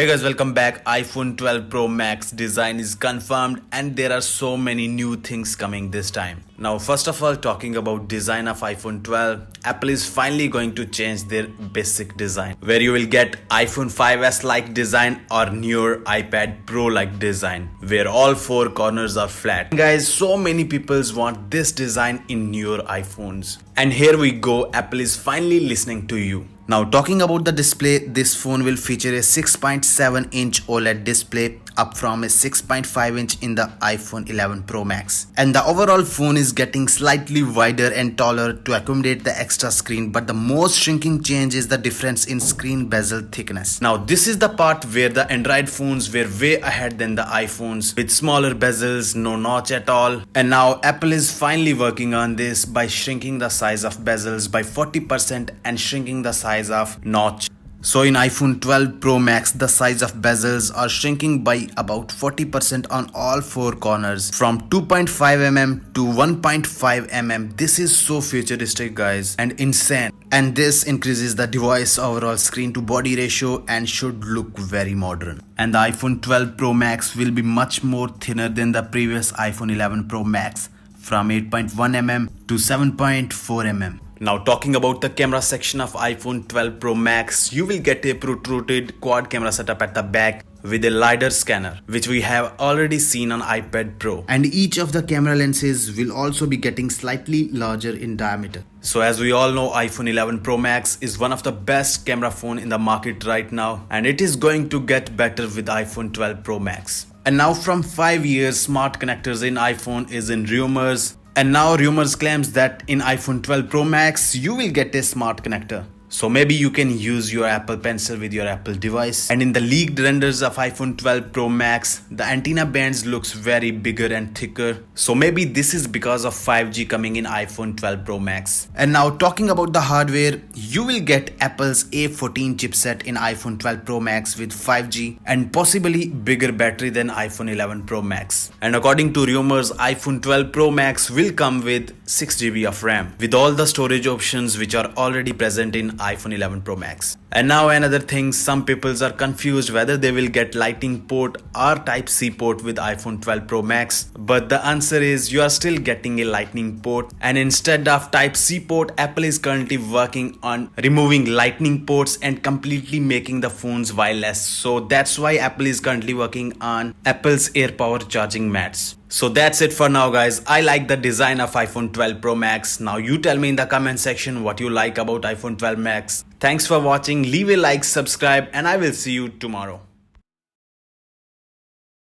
Hey guys, welcome back. iPhone 12 Pro Max design is confirmed and there are so many new things coming this time. Now first of all, talking about design of iPhone 12, Apple is finally going to change their basic design where you will get iPhone 5s like design or newer iPad Pro like design where all four corners are flat. Guys, so many people want this design in newer iPhones. And here we go, Apple is finally listening to you. Now talking about the display, this phone will feature a 6.7-inch OLED display up from a 6.5-inch in the iPhone 11 Pro Max. And the overall phone is getting slightly wider and taller to accommodate the extra screen, but the most shrinking change is the difference in screen bezel thickness. Now this is the part where the Android phones were way ahead than the iPhones with smaller bezels, no notch at all. And now Apple is finally working on this by shrinking the size of bezels by 40% and shrinking the size of notch. So in iPhone 12 Pro Max, the size of bezels are shrinking by about 40% on all four corners from 2.5mm to 1.5mm. This is so futuristic guys and insane. And this increases the device overall screen to body ratio and should look very modern. And the iPhone 12 Pro Max will be much more thinner than the previous iPhone 11 Pro Max from 8.1mm to 7.4mm. Now talking about the camera section of iPhone 12 Pro Max, you will get a protruded quad camera setup at the back with a LiDAR scanner, which we have already seen on iPad Pro. And each of the camera lenses will also be getting slightly larger in diameter. So as we all know, iPhone 11 Pro Max is one of the best camera phone in the market right now, and it is going to get better with iPhone 12 Pro Max. And now from 5 years, smart connectors in iPhone is in rumors. And now rumors claims that in iPhone 12 Pro Max, you will get a smart connector. So maybe you can use your Apple Pencil with your Apple device. And in the leaked renders of iPhone 12 Pro Max, the antenna bands looks very bigger and thicker. So maybe this is because of 5G coming in iPhone 12 Pro Max. And now talking about the hardware, you will get Apple's A14 chipset in iPhone 12 Pro Max with 5G and possibly bigger battery than iPhone 11 Pro Max. And according to rumors, iPhone 12 Pro Max will come with 6GB of RAM with all the storage options which are already present in iPhone 11 Pro Max. And now another thing, some people are confused whether they will get Lightning port or Type-C port with iPhone 12 Pro Max. But the answer is you are still getting a Lightning port, and instead of Type-C port, Apple is currently working on removing Lightning ports and completely making the phones wireless. So that's why Apple is currently working on Apple's AirPower charging mats. So that's it for now guys. I like the design of iPhone 12 Pro Max. Now you tell me in the comment section what you like about iPhone 12 Max. Thanks for watching. Leave a like, subscribe, and I will see you tomorrow.